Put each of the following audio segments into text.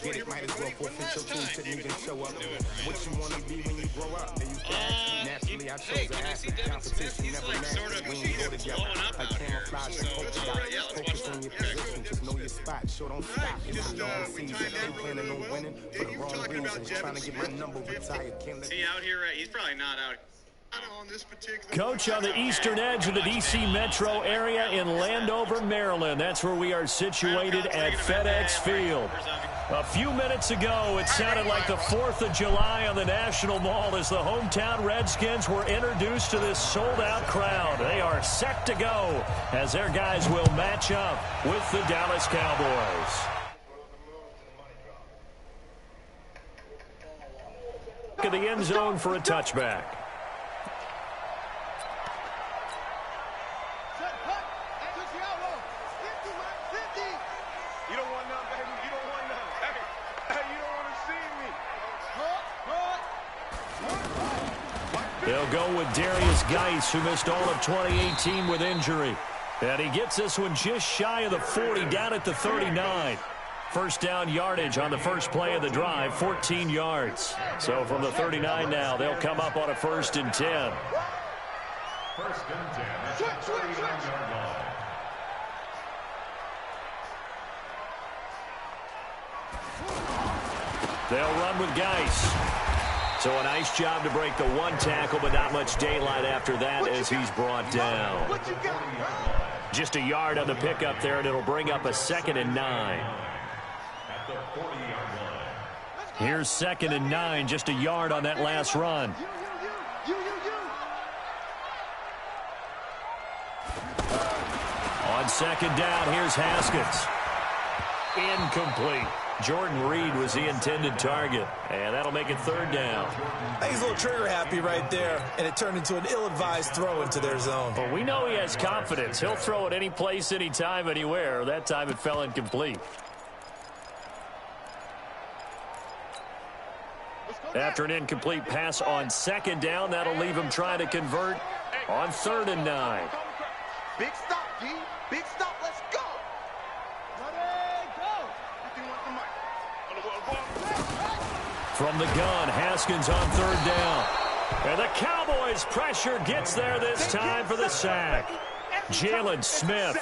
get it, might as well forfeit your team, shouldn't even show up. What you want to be when you grow up? Naturally, I chose the athlete. Competition never matches. We ain't go together. Like camouflage and polka dots. Focus on your position, just know your spot. Sure, don't stop. It's a long season. Ain't planning on winning for the wrong reasons. Trying to get my number retired. Is he out here? He's probably not out. Coach on the eastern edge of the D.C. metro area in Landover, Maryland. That's where we are situated at FedEx Field. A few minutes ago, it sounded like the 4th of July on the National Mall as the hometown Redskins were introduced to this sold-out crowd. They are set to go as their guys will match up with the Dallas Cowboys. At the end zone for a touchback. They'll go with Darius Geis, who missed all of 2018 with injury. And he gets this one just shy of the 40, down at the 39. First down yardage on the first play of the drive, 14 yards. So from the 39 now, they'll come up on a 1st and 10. First and 10 at the 39-yard line. They'll run with Geis. So a nice job to break the one tackle, but not much daylight after that as he's brought down. Just a yard on the pickup there, and it'll bring up a 2nd and 9. Here's 2nd and 9, just a yard on that last run. On 2nd down, here's Haskins. Incomplete. Jordan Reed was the intended target, and that'll make it 3rd down. He's a little trigger happy right there, and it turned into an ill-advised throw into their zone. But we know he has confidence. He'll throw it any place, anytime, anywhere. That time it fell incomplete. After an incomplete pass on 2nd down, that'll leave him trying to convert on 3rd and 9. Big stop, D. Big stop. Let's go. From the gun, Haskins on 3rd down. And the Cowboys' pressure gets there this time for the sack. Jalen Smith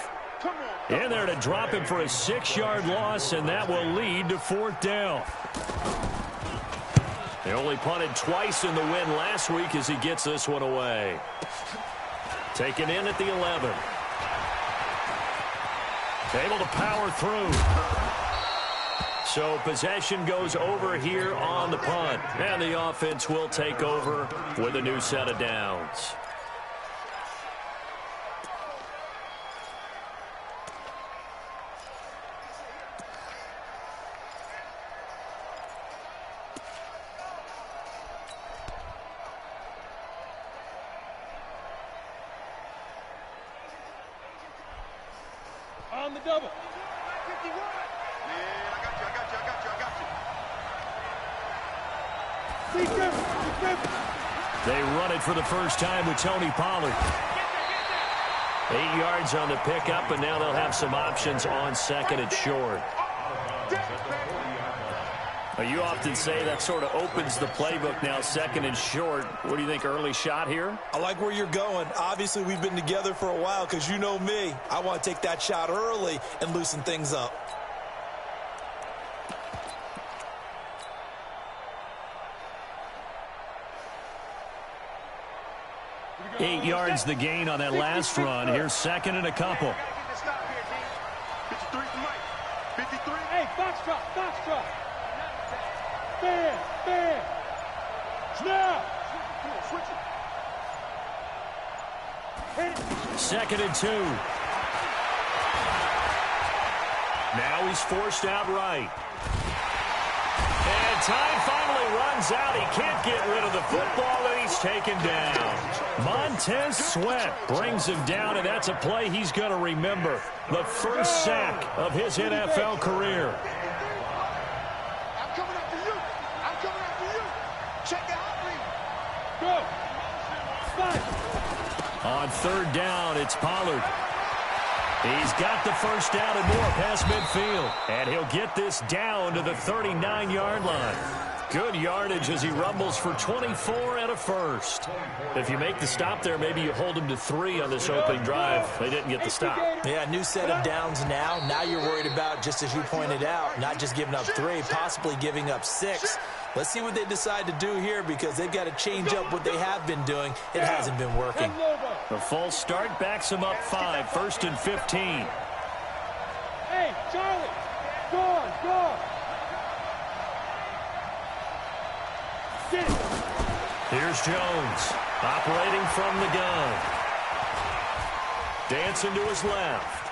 in there to drop him for a 6-yard loss, and that will lead to 4th down. They only punted twice in the win last week as he gets this one away. Taken in at the 11. Able to power through. So possession goes over here on the punt. And the offense will take over with a new set of downs. On the double. They run it for the first time with Tony Pollard. 8 yards on the pickup, and now they'll have some options on 2nd and short. You often say that sort of opens the playbook now, 2nd and short. What do you think, early shot here? I like where you're going. Obviously, we've been together for a while because you know me. I want to take that shot early and loosen things up. 8 yards the gain on that last run. Here's 2nd and a couple. 53 from Mike. 53. Hey, foxtrot, foxtrot. Bam. Snap. Switch it. 2nd and 2. Now he's forced out right. And time finally runs out. He can't get rid of the football, and he's taken down. Montez Sweat brings him down, and that's a play he's going to remember. The first sack of his NFL career. I'm coming after you. I'm coming after you. Check the hot read. Go. Fight. On 3rd down, it's Pollard. He's got the first down and more past midfield. And he'll get this down to the 39-yard line. Good yardage as he rumbles for 24 and a first. If you make the stop there, maybe you hold him to 3 on this opening drive. They didn't get the stop. Yeah, new set of downs now. Now you're worried about, just as you pointed out, not just giving up 3, possibly giving up 6. Let's see what they decide to do here because they've got to change up what they have been doing. It hasn't been working. The false start backs him up 5, 1st and 15. Hey, Charlie, go on, go on. Here's Jones, operating from the gun. Dancing to his left.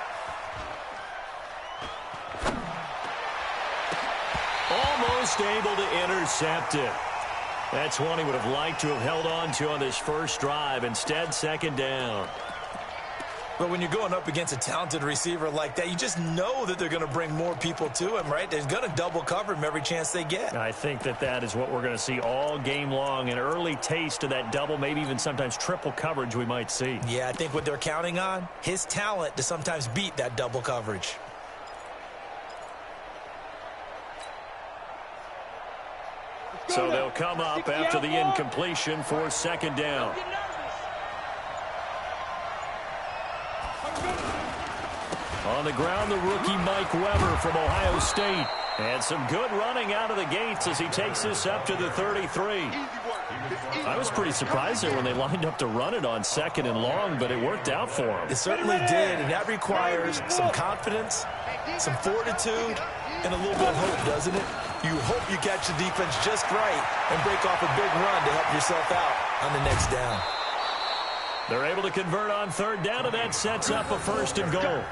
Almost able to intercept it. That's one he would have liked to have held on to on this first drive. Instead, 2nd down. But when you're going up against a talented receiver like that, you just know that they're going to bring more people to him, right? They're going to double cover him every chance they get. I think that is what we're going to see all game long. An early taste of that double, maybe even sometimes triple coverage we might see. Yeah, I think what they're counting on, his talent to sometimes beat that double coverage. So they'll come up after the incompletion for 2nd down. On the ground, the rookie Mike Weber from Ohio State. And some good running out of the gates as he takes this up to the 33. I was pretty surprised there when they lined up to run it on 2nd and long, but it worked out for him. It certainly did, and that requires some confidence, some fortitude, and a little bit of hope, doesn't it? You hope you catch the defense just right and break off a big run to help yourself out on the next down. They're able to convert on 3rd down, and that sets up a 1st and goal.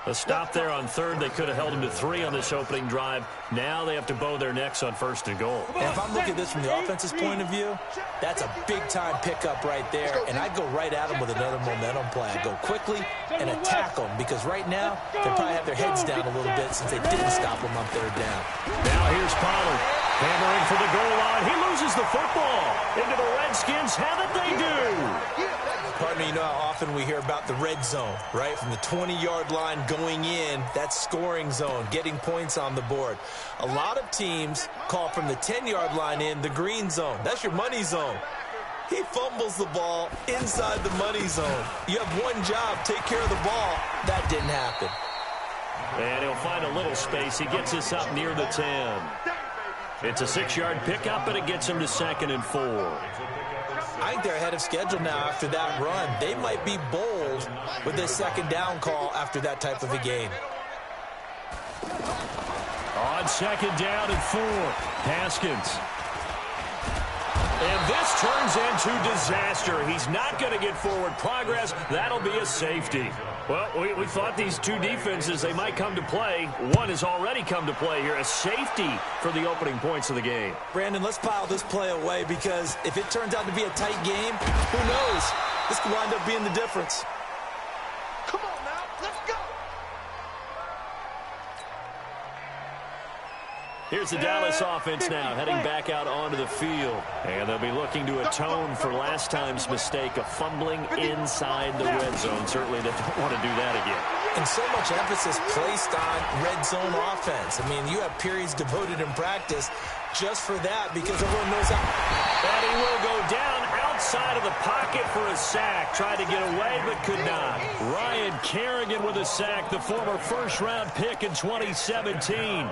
A stop there on 3rd. They could have held him to 3 on this opening drive. Now they have to bow their necks on 1st and goal. And if I'm looking at this from the offense's point of view, that's a big-time pickup right there. And I'd go right at them with another momentum play. I'd go quickly and attack them because right now they probably have their heads down a little bit since they didn't stop them on 3rd down. Now here's Pollard. Hammering for the goal line. He loses the football. Into the Redskins have it, they do. Partner, you know how often we hear about the red zone, right? From the 20-yard line going in, that's scoring zone, getting points on the board. A lot of teams call from the 10-yard line in the green zone. That's your money zone. He fumbles the ball inside the money zone. You have one job, take care of the ball. That didn't happen. And he'll find a little space. He gets us up near the 10. It's a 6-yard pickup, and it gets him to 2nd and 4. I think they're ahead of schedule now after that run. They might be bold with this 2nd down call after that type of a game. On 2nd down and 4, Haskins. And this turns into disaster. He's not going to get forward progress. That'll be a safety. Well, we thought these two defenses, they might come to play. One has already come to play here. A safety for the opening points of the game. Brandon, let's pile this play away because if it turns out to be a tight game, who knows? This could wind up being the difference. Come on now, let's go. Here's the Dallas offense now, heading back out onto the field. And they'll be looking to atone for last time's mistake of fumbling inside the red zone. Certainly they don't want to do that again. And so much emphasis placed on red zone offense. I mean, you have periods devoted in practice just for that because everyone knows how. And he will go down outside of the pocket for a sack. Tried to get away, but could not. Ryan Kerrigan with a sack, the former first-round pick in 2017.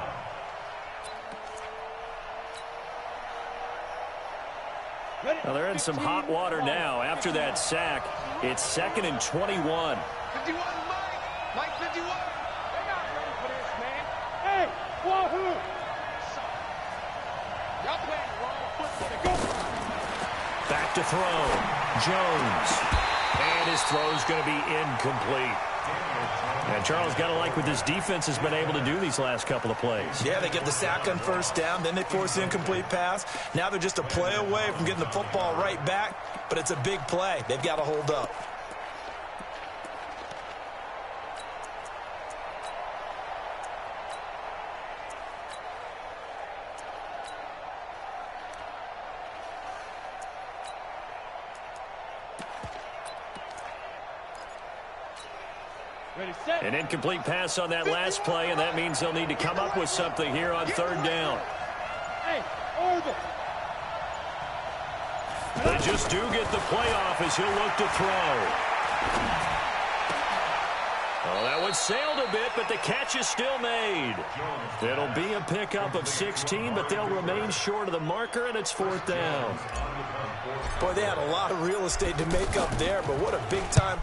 Well, they're in some hot water now. After that sack, it's 2nd and 21. 51, Mike 51. They're not ready for this, man. Hey, wahoo! Y'all playing the wrong football. Go. Back to throw. Jones. And his throw's going to be incomplete. And Charles, got to like what this defense has been able to do these last couple of plays. Yeah, they get the sack on 1st down, then they force the incomplete pass. Now they're just a play away from getting the football right back, but it's a big play. They've got to hold up. An incomplete pass on that last play, and that means they'll need to come up with something here on third down. They just do get the playoff as he'll look to throw. Oh, that one sailed a bit, but the catch is still made. It'll be a pickup of 16, but they'll remain short of the marker, and it's fourth down. Boy, they had a lot of real estate to make up there, but what a big-time...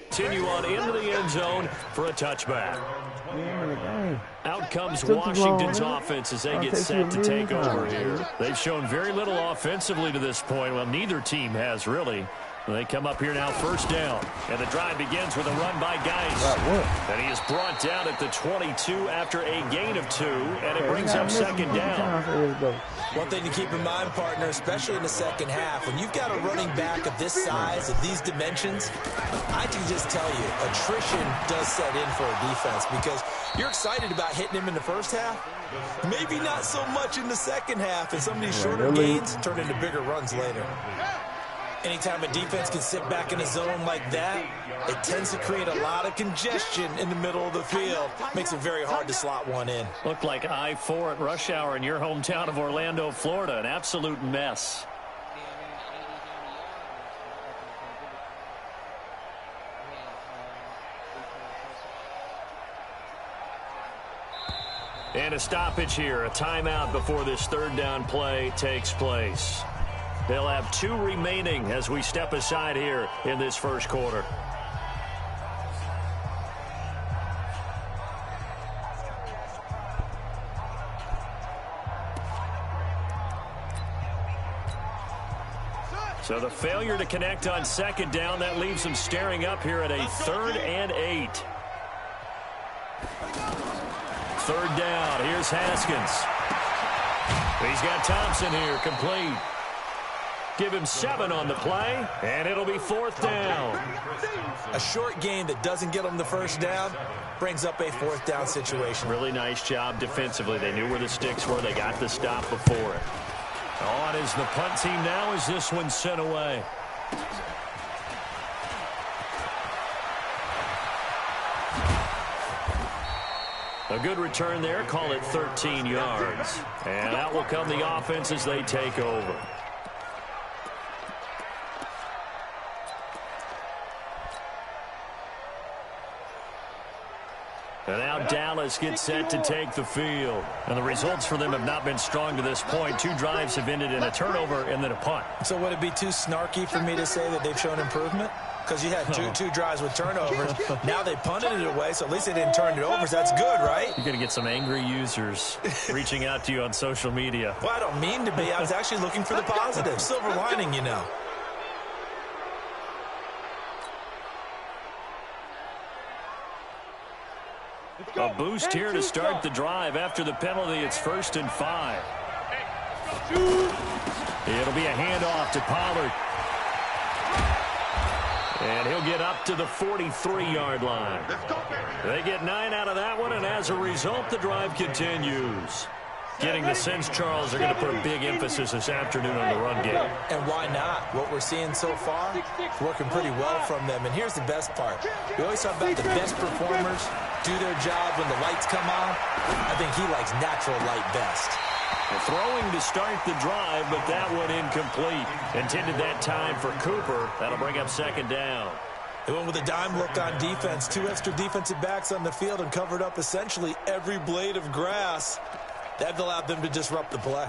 Continue on into the end zone for a touchback. Out comes Washington's offense as they get set to take over here. They've shown very little offensively to this point. Well, neither team has really. They come up here now, first down. And the drive begins with a run by Geis. And he is brought down at the 22 after a gain of 2. And it brings up second down. One thing to keep in mind, partner, especially in the second half, when you've got a running back of this size, of these dimensions, I can just tell you, attrition does set in for a defense because you're excited about hitting him in the first half. Maybe not so much in the second half, and some of these shorter gains turn into bigger runs later. Anytime a defense can sit back in a zone like that, it tends to create a lot of congestion in the middle of the field. Makes it very hard to slot one in. Looked like I-4 at rush hour in your hometown of Orlando, Florida. An absolute mess. And a stoppage here, a timeout before this third down play takes place. They'll have 2 remaining as we step aside here in this first quarter. So the failure to connect on second down, that leaves them staring up here at a 3rd and 8. Third down, here's Haskins. He's got Thompson here, complete. Give him 7 on the play, and it'll be fourth down. A short gain that doesn't get them the first down brings up a fourth down situation. Really nice job defensively. They knew where the sticks were. They got the stop before it. On is the punt team now as this one's sent away. A good return there. Call it 13 yards. And out will come the offense as they take over. And now Dallas gets set to take the field. And the results for them have not been strong to this point. 2 drives have ended in a turnover and then a punt. So would it be too snarky for me to say that they've shown improvement? Because you had two drives with turnovers. Now they punted it away, so at least they didn't turn it over. So that's good, right? You're going to get some angry users reaching out to you on social media. Well, I don't mean to be. I was actually looking for the positive. Silver lining, you know. A boost here to start the drive. After the penalty, it's 1st and 5. It'll be a handoff to Pollard. And he'll get up to the 43-yard line. They get 9 out of that one, and as a result, the drive continues. Getting the sense, Charles, are going to put a big emphasis this afternoon on the run game. And why not? What we're seeing so far, it's working pretty well from them. And here's the best part. We always talk about the best performers do their job when the lights come on. I think he likes natural light best. Throwing to start the drive, but that one incomplete. Intended that time for Cooper. That'll bring up second down. They went with a dime look on defense. 2 extra defensive backs on the field and covered up essentially every blade of grass. That allowed them to disrupt the play.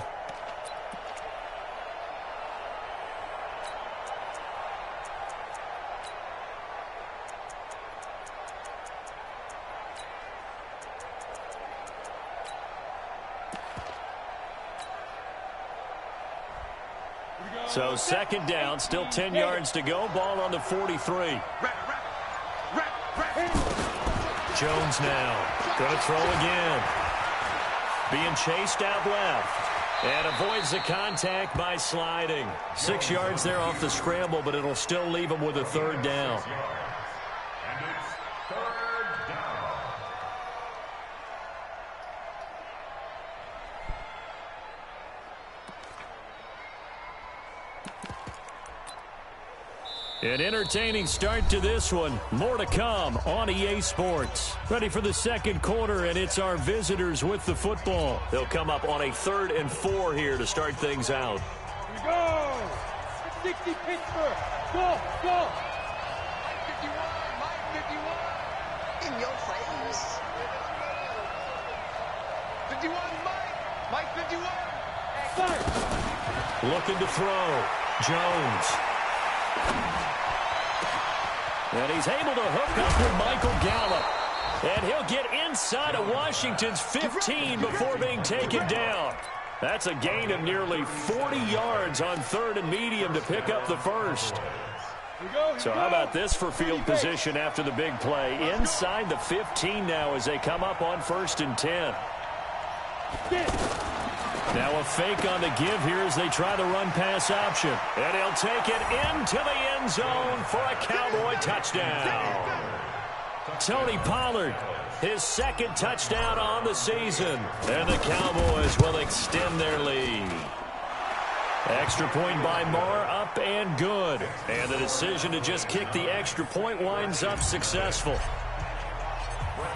So second down, still 10 yards to go. Ball on the 43. Jones now going to throw again. Being chased out left. And avoids the contact by sliding. 6 yards there off the scramble, but it'll still leave him with a third down. And it's third down. An entertaining start to this one. More to come on EA Sports. Ready for the second quarter, and it's our visitors with the football. They'll come up on a 3rd and 4 here to start things out. Here we go. 60 Pittsburgh. Go, go. 51, Mike 51. In your face. 51, Mike 51. Start. Looking to throw. Jones. And he's able to hook up with Michael Gallup. And he'll get inside of Washington's 15 before being taken down. That's a gain of nearly 40 yards on 3rd and medium to pick up the first. So how about this for field position after the big play? Inside the 15 now as they come up on 1st and 10. Now a fake on the give here as they try the run-pass option. And he'll take it into the end zone for a Cowboy touchdown. Tony Pollard, his 2nd touchdown on the season. And the Cowboys will extend their lead. Extra point by Marr, up and good. And the decision to just kick the extra point winds up successful.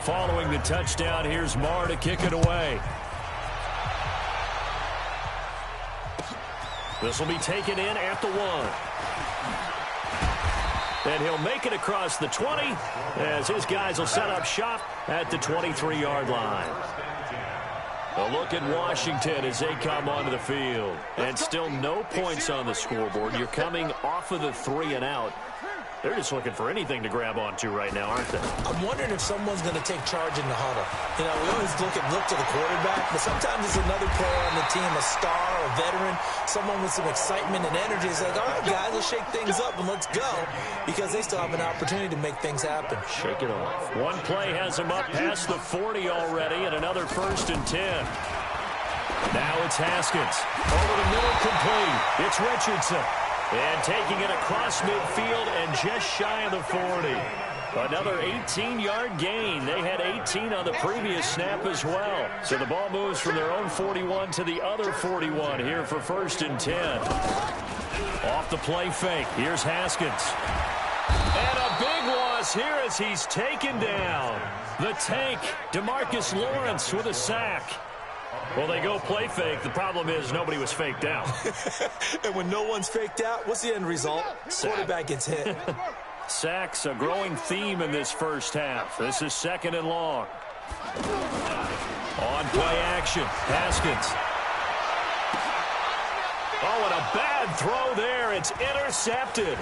Following the touchdown, here's Marr to kick it away. This will be taken in at the 1. And he'll make it across the 20 as his guys will set up shop at the 23-yard line. A look at Washington as they come onto the field. And still no points on the scoreboard. You're coming off of the 3 and out. They're just looking for anything to grab onto right now, aren't they? I'm wondering if someone's going to take charge in the huddle. You know, we always look to the quarterback, but sometimes it's another player on the team, a star, a veteran, someone with some excitement and energy. It's like, all right, guys, let's shake things up and let's go, because they still have an opportunity to make things happen. Shake it off. One play has him up past the 40 already, and another 1st and 10. Now it's Haskins. Over the middle, complete. It's Richardson. And taking it across midfield and just shy of the 40. Another 18-yard gain. They had 18 on the previous snap as well. So the ball moves from their own 41 to the other 41 here for 1st and 10. Off the play fake. Here's Haskins. And a big loss here as he's taken down. The tank, DeMarcus Lawrence with a sack. Well, they go play fake. The problem is nobody was faked out. And when no one's faked out, what's the end result? Quarterback gets hit. Sacks, a growing theme in this first half. This is 2nd and long. On play action, Haskins. Oh, and a bad throw there. It's intercepted.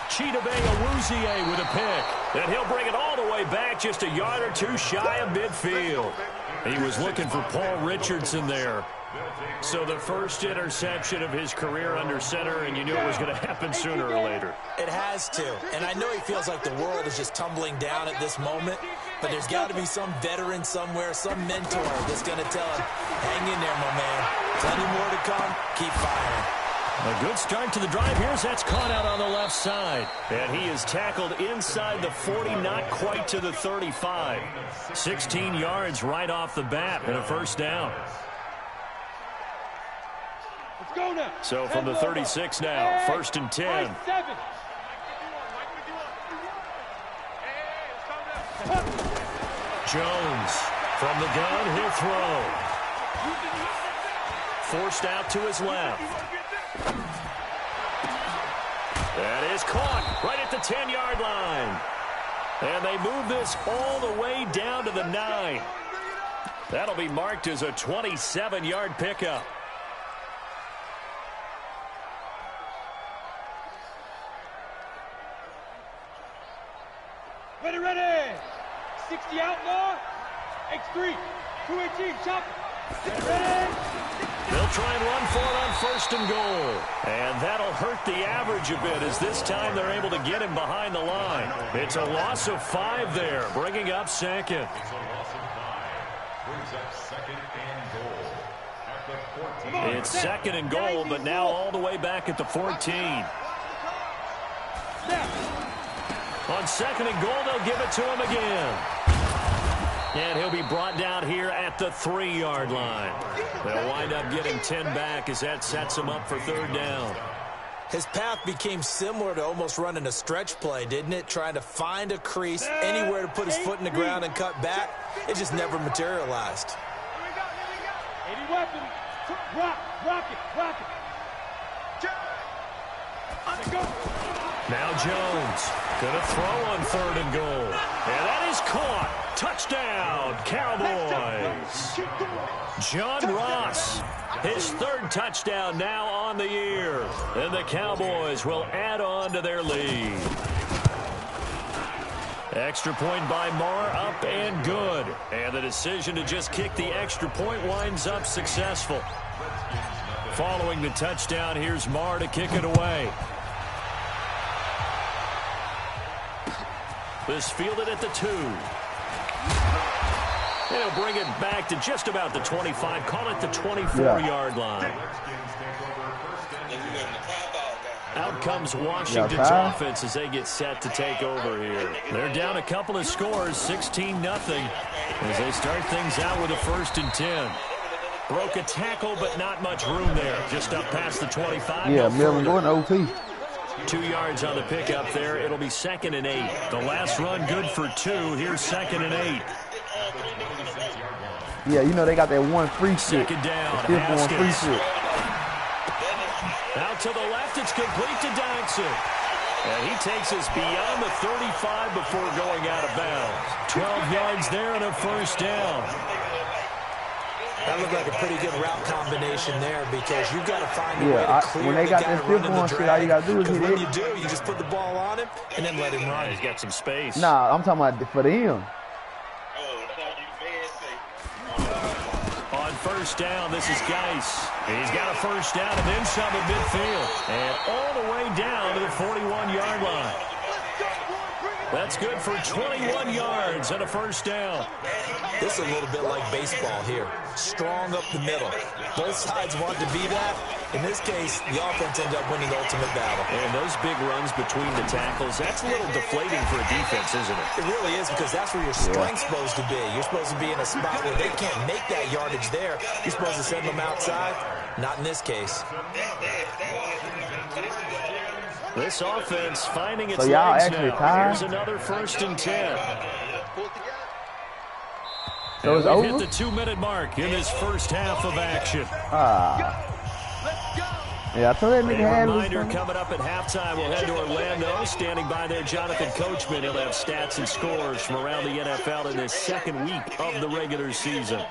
Chidobe Awuzie with a pick. And he'll bring it all the way back just a yard or 2 shy of midfield. He was looking for Paul Richardson there. So the first interception of his career under center, and you knew it was going to happen sooner or later. It has to. And I know he feels like the world is just tumbling down at this moment, but there's got to be some veteran somewhere, some mentor that's going to tell him, hang in there, my man. Plenty more to come. Keep firing. A good start to the drive. Here's that's caught out on the left side. And he is tackled inside the 40, not quite to the 35. 16 yards right off the bat and a 1st down. Let's go now. So from the 36 now, 1st and 10. Jones from the gun, he'll throw. Forced out to his left. That is caught right at the 10-yard line. And they move this all the way down to the 9. That'll be marked as a 27-yard pickup. Ready. 60 outlaw. X3. 218. Chop. Ready. They'll try and run for it on 1st and goal. And that'll hurt the average a bit as this time they're able to get him behind the line. It's a loss of 5 there, bringing up 2nd. It's 2nd and goal, but now all the way back at the 14. On 2nd and goal, they'll give it to him again. And he'll be brought down here at the 3-yard line. They'll wind up getting 10 back as that sets him up for 3rd down. His path became similar to almost running a stretch play, didn't it? Trying to find a crease, anywhere to put his foot in the ground and cut back. It just never materialized. Any weapon, rock it. Now Jones gonna throw on 3rd and goal. And that is caught. Touchdown, Cowboys. John Ross, his 3rd touchdown now on the year. And the Cowboys will add on to their lead. Extra point by Marr, up and good. And the decision to just kick the extra point winds up successful. Following the touchdown, here's Marr to kick it away. This fielded at the 2. They'll bring it back to just about the 25. Call it the 24-yard line. Out comes Washington's offense as they get set to take over here. They're down a couple of scores, 16-0, as they start things out with a 1st and 10. Broke a tackle, but not much room there. Just up past the 25. Yeah, Melvin going to OT. 2 yards on the pickup there. It'll be 2nd and 8. The last run good for 2. Here's 2nd and 8. Yeah, you know they got that one free shit. 2nd down. One free shit. Out to the left. It's complete to Dodson. And he takes us beyond the 35 before going out of bounds. 12 yards there and a 1st down. That looked like a pretty good route combination there because you've got to find a way to clear when they got that fifth one shit, all you got to do is hit it. When you do, you just put the ball on him and then let him run. He's got some space. Nah, I'm talking about for them. On 1st down, this is Geis. He's got a 1st down and then some at midfield. And all the way down to the 41-yard line. That's good for 21 yards and a 1st down. This is a little bit like baseball here. Strong up the middle. Both sides want to be that. In this case, the offense ended up winning the ultimate battle. And those big runs between the tackles, that's a little deflating for a defense, isn't it? It really is because that's where your strength's supposed to be. You're supposed to be in a spot where they can't make that yardage there. You're supposed to send them outside. Not in this case. This offense finding its so y'all legs actually now. tied? Here's another 1st and 10. So it's over? Hit the 2-minute mark in this first half of action. Yeah, I told that nigga had a reminder coming up at halftime. We'll head to Orlando. Standing by there, Jonathan Coachman. He'll have stats and scores from around the NFL in this 2nd week of the regular season.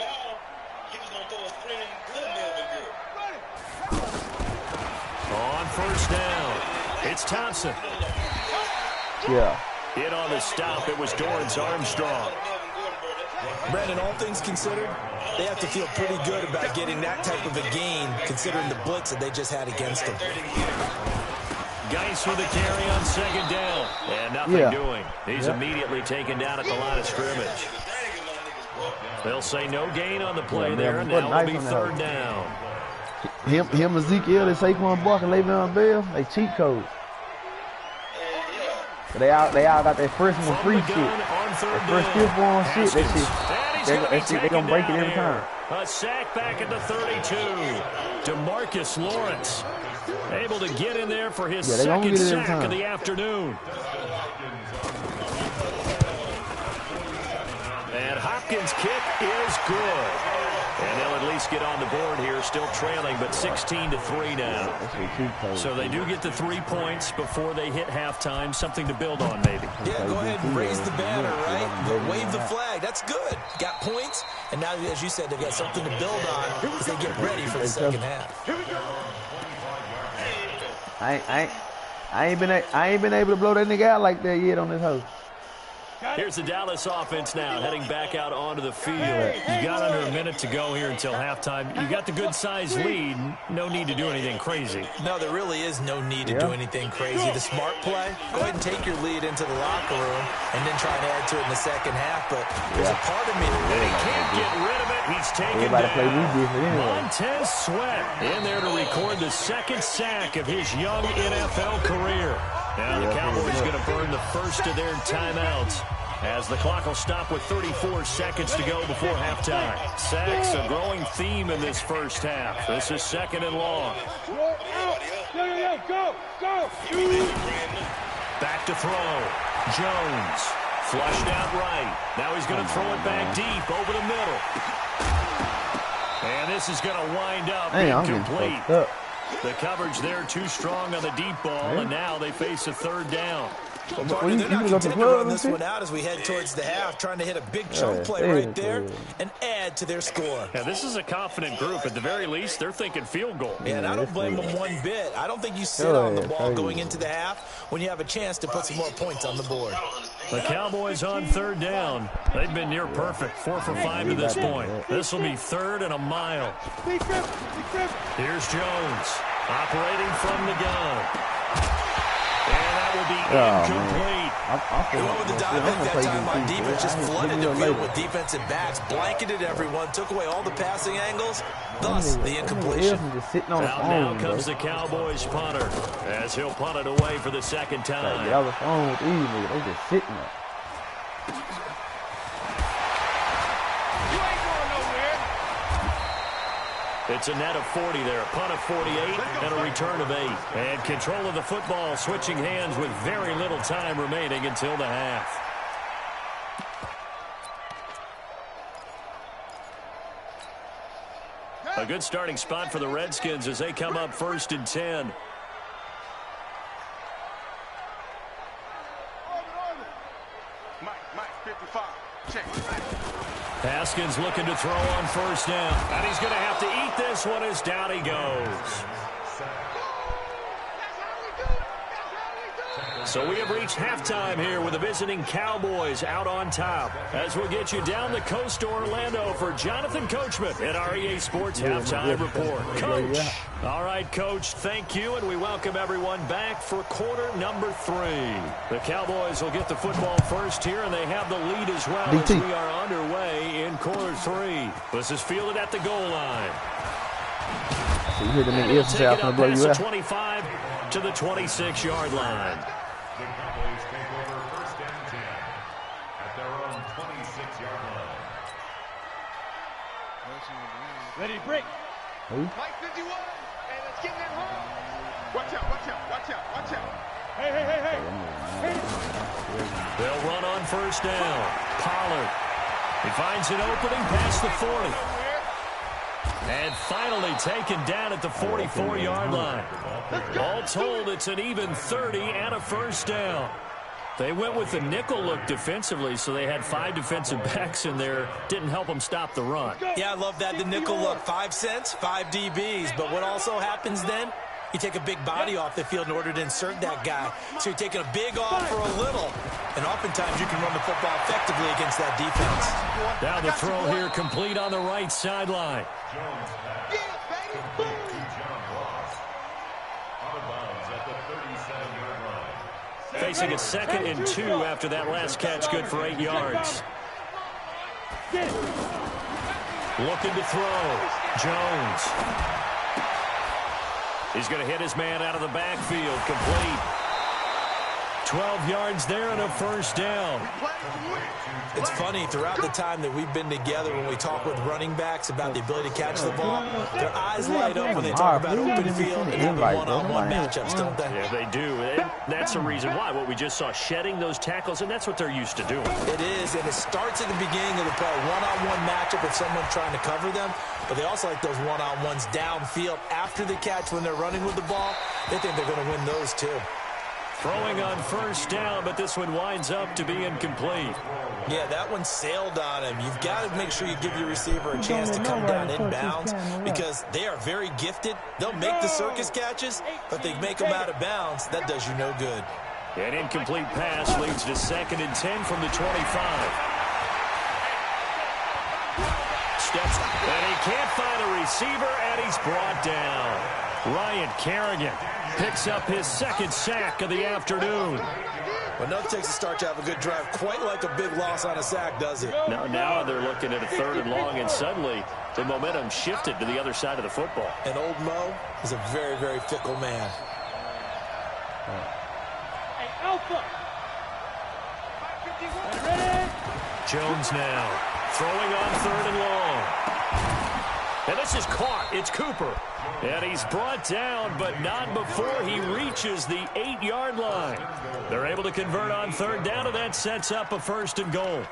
On 1st down, it's Thompson. Yeah. In on the stop, it was Dorrance Armstrong. Brandon, all things considered, they have to feel pretty good about getting that type of a gain, considering the blitz that they just had against them. Geis with a carry on 2nd down. And nothing doing. He's immediately taken down at the line of scrimmage. They'll say no gain on the play there, and now it'll be 3rd down. Him, Ezekiel, and Saquon Barkley, Le'Veon Bell, they cheat codes. They all got that first one free shit. That first fifth one shit, that shit, they gonna break it every time. A sack back at the 32. DeMarcus Lawrence able to get in there for his 2nd sack of the afternoon. And Hopkins' kick is good. And they'll at least get on the board here, still trailing, but 16-3 now. So they do get the 3 points before they hit halftime. Something to build on, maybe. Yeah, go ahead and raise the banner, right? Wave the flag. That's good. Got points, and now, as you said, they've got something to build on as they get ready for the 2nd half. I ain't been able to blow that nigga out like that yet on this house. Here's the Dallas offense now, heading back out onto the field. You got under a minute to go here until halftime. You got the good-sized lead. No need to do anything crazy. No, there really is no need to do anything crazy. The smart play, go ahead and take your lead into the locker room and then try to add to it in the 2nd half. But there's a part of me that he can't get rid of it. He's taken Everybody down. Anyway. Montez Sweat in there to record the 2nd sack of his young NFL career. Now the Cowboys going to burn the first of their timeouts as the clock will stop with 34 seconds to go before halftime. Sacks, a growing theme in this first half. This is 2nd and long. Go! Back to throw. Jones. Flushed out right. Now he's going to throw it back deep over the middle. And this is going to wind up incomplete. The coverage there too strong on the deep ball, and now they face a third down. Well, partner, they're not content to run this one out as we head towards the half, trying to hit a big chunk play right there and add to their score. Yeah, this is a confident group. At the very least, they're thinking field goal. And I don't blame them one bit. I don't think you sit on the ball going into the half when you have a chance to put some more points on the board. The Cowboys on third down. They've been near perfect, 4 for 5 to this point. This will be 3rd and a mile. Here's Jones operating from the gun. And that will be incomplete. They went with the dive back that time on defense, just flooded the field with defensive backs, blanketed everyone, took away all the passing angles, thus the incompletion. Now comes the Cowboys punter as he'll punt it away for the second time. Get out of the phone with these niggas. They just sitting there. It's a net of 40 there, a punt of 48, and a return of 8. And control of the football, switching hands with very little time remaining until the half. A good starting spot for the Redskins as they come up 1st and 10. Mike, 55. Check. Haskins looking to throw on 1st down. And he's going to have to eat this one as down he goes. So we have reached halftime here with the visiting Cowboys out on top. As we'll get you down the coast to Orlando for Jonathan Coachman at our EA Sports Halftime Report. Coach. All right, Coach, thank you, and we welcome everyone back for quarter number 3. The Cowboys will get the football first here, and they have the lead as well as we are underway in quarter 3. This is fielded at the goal line. So you hear them in the ears out from the blow you out. 25 to the 26-yard line. The Cowboys take over 1st and 10 at their own 26-yard line. Ready to break. Who? Mike 51. Hey, let's get that home. Watch out. Hey. They'll run on 1st down. Pollard. He finds an opening past the 40. And finally taken down at the 44-yard line. All told, it's an even 30 and a 1st down. They went with the nickel look defensively, so they had 5 defensive backs in there. Didn't help them stop the run. Yeah, I love that, the nickel look. 5 cents, 5 DBs. But what also happens then? You take a big body off the field in order to insert that guy. So you're taking a big off for a little. And oftentimes you can run the football effectively against that defense. Now the throw here complete on the right sideline. Jones back. To John Ross. Out of bounds at the 37-yard line. Facing a 2nd and 2 after that last catch, good for 8 yards. Looking to throw. Jones. He's going to hit his man out of the backfield. Complete. 12 yards there and a 1st down. It's funny, throughout the time that we've been together, when we talk with running backs about the ability to catch the ball, their eyes light up when they talk about open field and having one-on-one matchups, don't they? Yeah, they do. And that's the reason why. What we just saw, shedding those tackles, and that's what they're used to doing. It is, and it starts at the beginning of the play. One-on-one matchup if someone's trying to cover them, but they also like those one-on-ones downfield after the catch when they're running with the ball. They think they're going to win those too. Throwing on 1st down, but this one winds up to be incomplete. Yeah, that one sailed on him. You've got to make sure you give your receiver a chance to come down inbounds because they are very gifted. They'll make the circus catches, but they make them out of bounds. That does you no good. An incomplete pass leads to 2nd and 10 from the 25. Steps, and he can't find a receiver, and he's brought down. Ryan Kerrigan picks up his 2nd sack of the afternoon. Well, nothing takes a start to have a good drive, quite like a big loss on a sack, does it? Now they're looking at a 3rd and long, and suddenly the momentum shifted to the other side of the football. And old Mo is a very, very fickle man. Hey, Alpha. Ready? Jones now throwing on 3rd and long. And this is caught. It's Cooper. And he's brought down, but not before he reaches the 8-yard line. They're able to convert on third down, and that sets up a 1st and goal.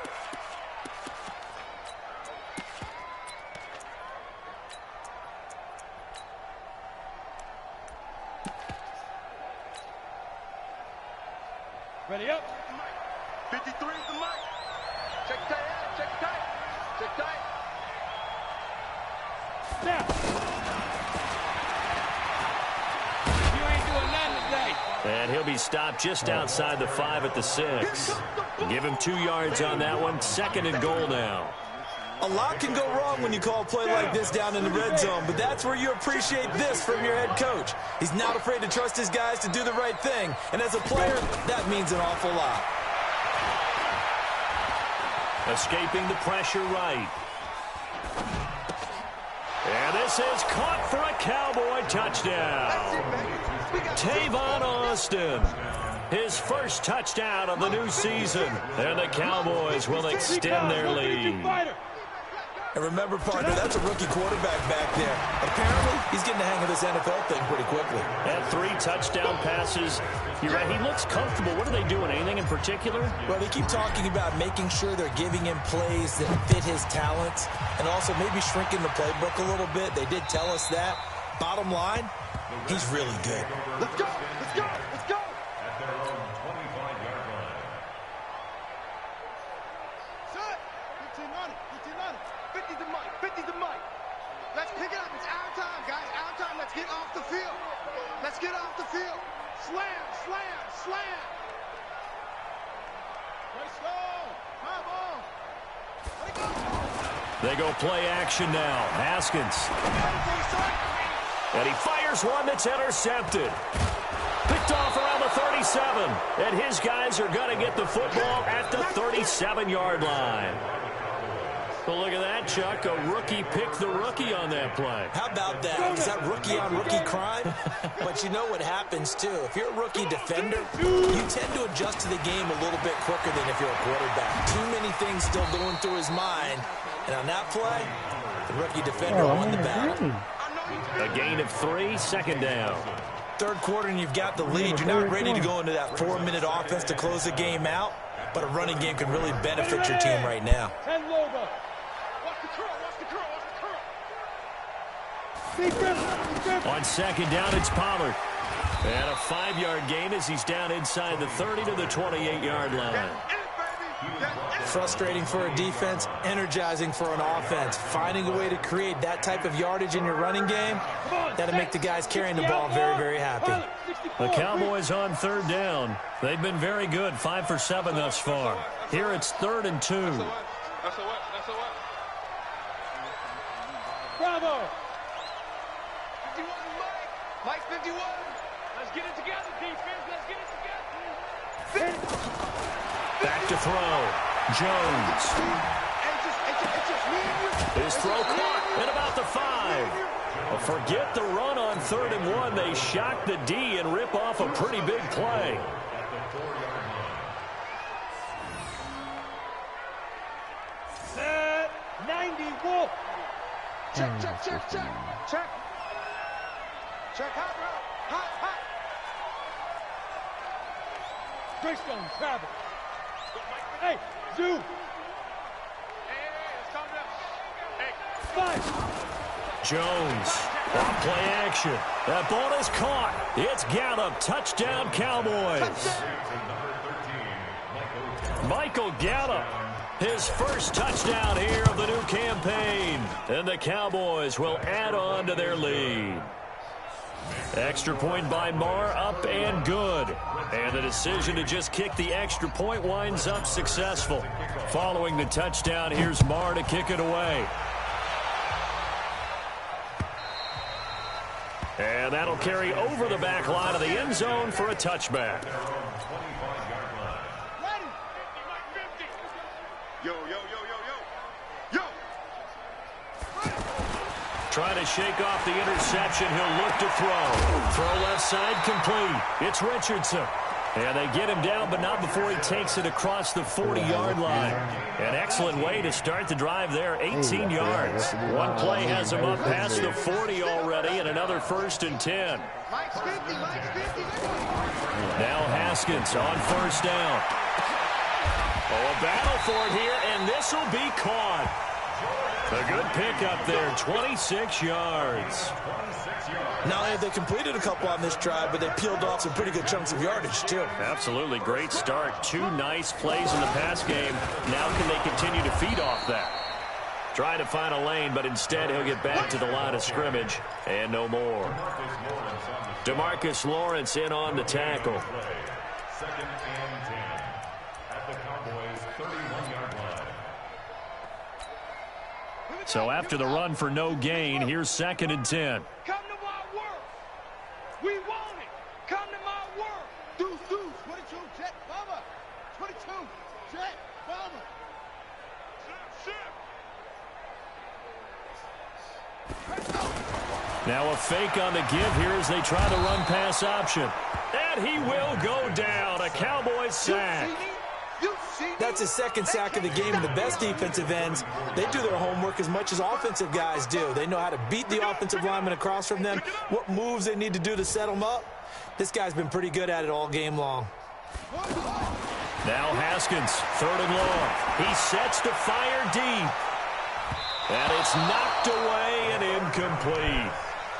Ready up. 53 is the mic. Check tight. Check tight. Check tight. Now. You ain't doing nothing today. And he'll be stopped just outside the 5 at the 6. Give him 2 yards on that one. 2nd and goal now. A lot can go wrong when you call a play like this down in the red zone, but that's where you appreciate this from your head coach. He's not afraid to trust his guys to do the right thing, and as a player, that means an awful lot. Escaping the pressure right. And this is caught for a Cowboy touchdown. Tavon Austin. His first touchdown of the new season. And the Cowboys will extend their lead. And remember, partner, that's a rookie quarterback back there. Apparently, he's getting the hang of this NFL thing pretty quickly. And 3 touchdown passes. You're right, he looks comfortable. What are they doing? Anything in particular? Well, they keep talking about making sure they're giving him plays that fit his talents and also maybe shrinking the playbook a little bit. They did tell us that. Bottom line, he's really good. Let's go. Let's go. Let's go. At their own 25-yard line. Set. 15 on it. 15 on it. 50 to Mike. 50 to Mike. Let's pick it up. It's our time, guys. Our time. Let's get off the field. Let's get off the field. Slam, slam, slam. Let's go. Come on. Let it go. They go play action now. Haskins. And he fires one that's intercepted. Picked off around the 37. And his guys are going to get the football at the 37-yard line. Well, look at that, Chuck. A rookie picked the rookie on that play. How about that? Is that rookie-on-rookie crime? But you know what happens, too. If you're a rookie defender, you tend to adjust to the game a little bit quicker than if you're a quarterback. Too many things still going through his mind. And on that play, the rookie defender won the battle. A gain of 3, 2nd down. Third quarter and you've got the lead. You're not ready to go into that 4-minute offense to close the game out, but a running game can really benefit your team right now. 10 Loba. Watch the curl, watch the curl, watch the curl. On 2nd down, it's Pollard. And a 5-yard gain as he's down inside the 30 to the 28-yard line. Frustrating for a defense, energizing for an offense. Finding a way to create that type of yardage in your running game, that'll make the guys carrying the ball very, very happy. The Cowboys on 3rd down. They've been very good, 5 for 7 thus far. Here it's 3rd and 2. That's a what? Bravo! 51 Mike. Mike 51. Let's get it together, defense. Let's get it together. Back to throw. Jones. His throw caught at about the 5. Well, forget the run on 3rd and 1. They shock the D and rip off a pretty big play. Set 90 Wolf. Check. Check hot route. Hot. Greystone travel. Hey, Zoo. Hey, let's calm down. Hey. 5. Jones. On play action. That ball is caught. It's Gallup. Touchdown, Cowboys. Michael Gallup. His first touchdown here of the new campaign. And the Cowboys will add on to their lead. Extra point by Marr, up and good. And the decision to just kick the extra point winds up successful. Following the touchdown, here's Marr to kick it away. And that'll carry over the back line of the end zone for a touchback. Yo. Trying to shake off the interception. He'll look to throw. Throw left side complete. It's Richardson. And they get him down, but not before he takes it across the 40-yard line. An excellent way to start the drive there, 18 yards. One play has him up past the 40 already, and another 1st and 10. Now Haskins on 1st down. Oh, a battle for it here, and this will be caught. A good pickup there, 26 yards. Not only have they completed a couple on this drive, but they peeled off some pretty good chunks of yardage, too. Absolutely. Great start. 2 nice plays in the pass game. Now can they continue to feed off that? Trying to find a lane, but instead he'll get back to the line of scrimmage and no more. DeMarcus Lawrence in on the tackle. 2nd and 10 at the Cowboys' 31-yard line. So after the run for no gain, here's 2nd and 10. Come to my work. We want it. Come to my work. Deuce, 22, jet, bomber. 22, jet, bomber. Now a fake on the give here as they try to run pass option. And he will go down. A Cowboys sack. That's his 2nd sack of the game, and the best defensive ends, they do their homework as much as offensive guys do. They know how to beat the offensive lineman across from them, what moves they need to do to set them up. This guy's been pretty good at it all game long. Now Haskins, 3rd and long. He sets to fire deep. And it's knocked away and incomplete.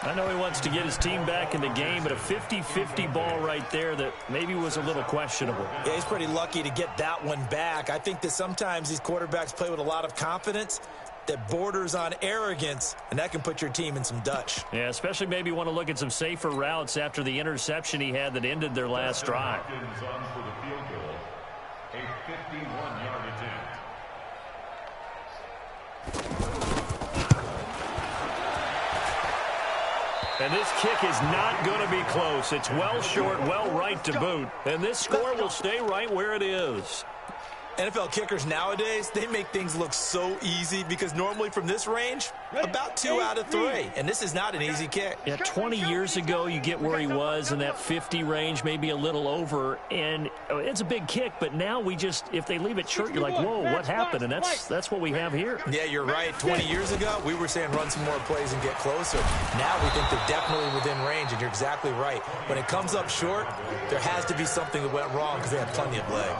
I know he wants to get his team back in the game, but a 50-50 ball right there that maybe was a little questionable. Yeah, he's pretty lucky to get that one back. I think that sometimes these quarterbacks play with a lot of confidence that borders on arrogance, and that can put your team in some Dutch. Yeah, especially maybe want to look at some safer routes after the interception he had that ended their last drive. Redskins on for the field goal, a 51-yard attempt. And this kick is not going to be close. It's well short, well right to boot. And this score will stay right where it is. NFL kickers nowadays, they make things look so easy because normally from this range, about 2 out of 3. And this is not an easy kick. Yeah, 20 years ago, you get where he was in that 50 range, maybe a little over. And it's a big kick, but now we just, if they leave it short, you're like, whoa, what happened? And that's what we have here. Yeah, you're right. 20 years ago, we were saying run some more plays and get closer. Now we think they're definitely within range, and you're exactly right. When it comes up short, there has to be something that went wrong because they have plenty of leg.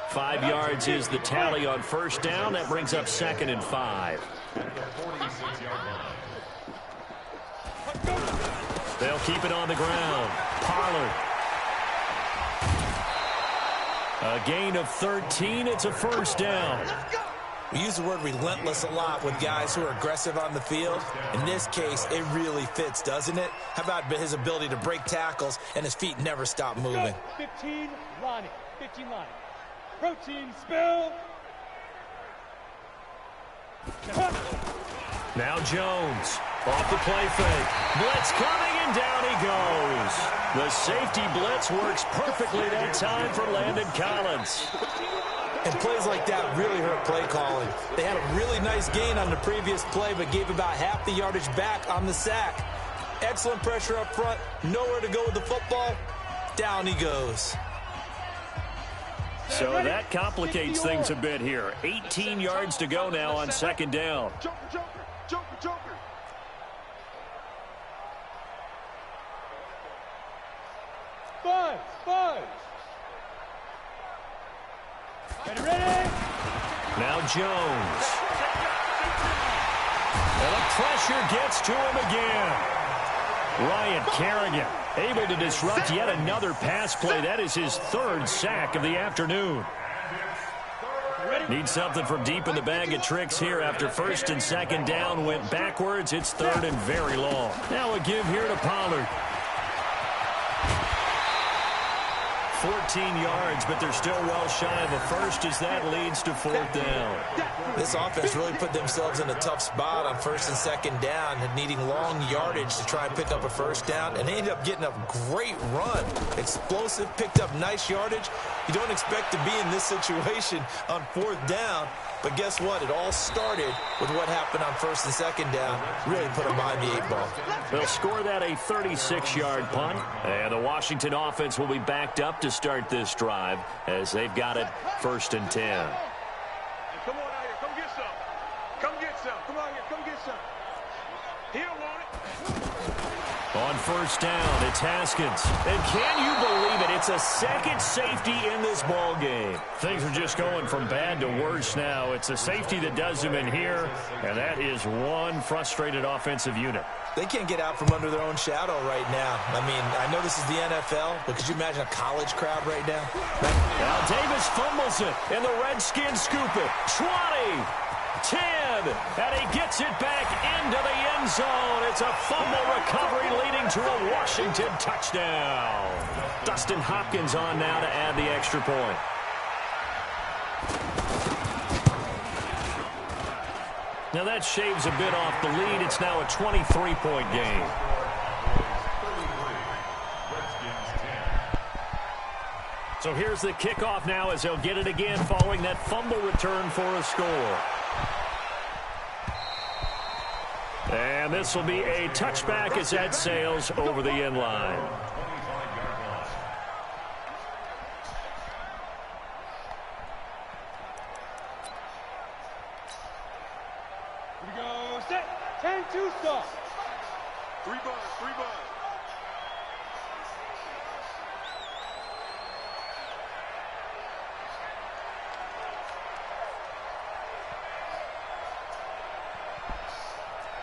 5 yards is the tally on 1st down. That brings up 2nd and 5. They'll keep it on the ground. Pollard. A gain of 13. It's a 1st down. We use the word relentless a lot with guys who are aggressive on the field. In this case, it really fits, doesn't it? How about his ability to break tackles and his feet never stop moving? 15 Lonnie. 15 Lonnie. Protein spill. Now Jones off the play fake. Blitz coming, and down he goes. The safety blitz works perfectly that time for Landon Collins. And plays like that really hurt play calling. They had a really nice gain on the previous play, but gave about half the yardage back on the sack. Excellent pressure up front. Nowhere to go with the football. Down he goes. So that complicates things a bit here. 18 yards to go now on 2nd down. Joker. Five. Ready? Now Jones. And the pressure gets to him again. Ryan Kerrigan able to disrupt yet another pass play. That is his 3rd sack of the afternoon. Need something from deep in the bag of tricks here after 1st and 2nd down went backwards. It's 3rd and very long. Now a give here to Pollard. 14 yards, but they're still well shy of a 1st as that leads to 4th down. This offense really put themselves in a tough spot on 1st and 2nd down, and needing long yardage to try and pick up a 1st down, and they ended up getting a great run. Explosive, picked up nice yardage. You don't expect to be in this situation on 4th down. But guess what? It all started with what happened on first and second down. Really put them behind the 8 ball. They'll score that a 36-yard punt. And the Washington offense will be backed up to start this drive as they've got it 1st and 10. Hey, come on out here. Come get some. Come get some. Come on here. Come get some. He don't want it. On 1st down, it's Haskins. And can you believe it? It's a second safety in this ball game. Things are just going from bad to worse now. It's a safety that does them in here, and that is one frustrated offensive unit. They can't get out from under their own shadow right now. I mean, I know this is the NFL, but could you imagine a college crowd right now? Now Davis fumbles it, and the Redskins scoop it. 20, 10, and he gets it back into the end zone. It's a fumble recovery leading to a Washington touchdown. Dustin Hopkins on now to add the extra point. Now that shaves a bit off the lead. It's now a 23-point game. So here's the kickoff now as they'll get it again following that fumble return for a score. And this will be a touchback as that sails over the end line. Here we go. Set. 10-2 stop. 3 bars. 3 bars.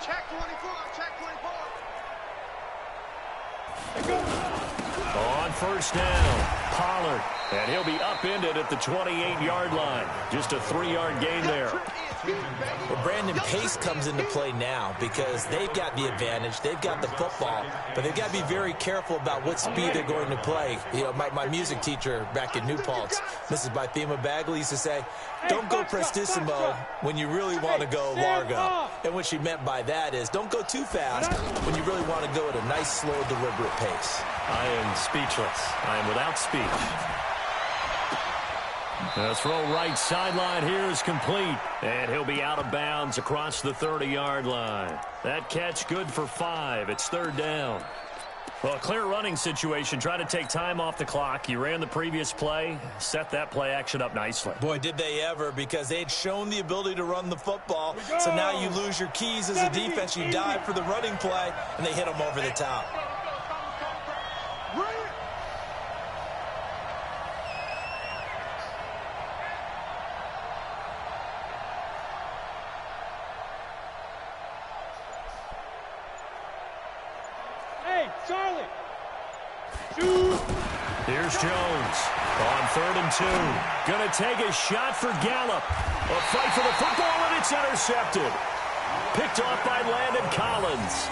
Check 24. Check 24. On 1st down, Pollard. And he'll be upended at the 28-yard line. Just a 3-yard gain there. Well, Brandon, pace comes into play now because they've got the advantage. They've got the football, but they've got to be very careful about what speed they're going to play. You know, my music teacher back in New Paltz, Mrs. Bythema Bagley, used to say, don't go prestissimo when you really want to go largo. And what she meant by that is don't go too fast when you really want to go at a nice, slow, deliberate pace. I am speechless. I am without speech. The throw right sideline here is complete. And he'll be out of bounds across the 30-yard line. That catch good for 5. It's 3rd down. Well, a clear running situation. Try to take time off the clock. You ran the previous play. Set that play action up nicely. Boy, did they ever, because they'd shown the ability to run the football. So now you lose your keys as a defense. You dive for the running play, and they hit them over the top. Charlie. Shoot. Here's Jones on 3rd and 2. Going to take a shot for Gallup. A fight for the football, and it's intercepted. Picked off by Landon Collins.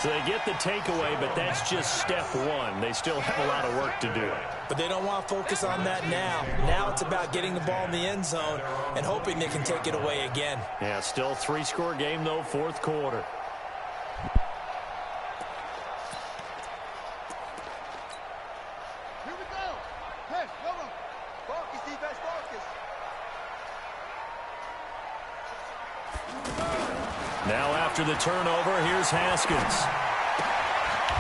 So they get the takeaway, but that's just step 1. They still have a lot of work to do. But they don't want to focus on that now. Now it's about getting the ball in the end zone and hoping they can take it away again. Yeah, still 3-score game, though, 4th quarter. Now after the turnover, here's Haskins.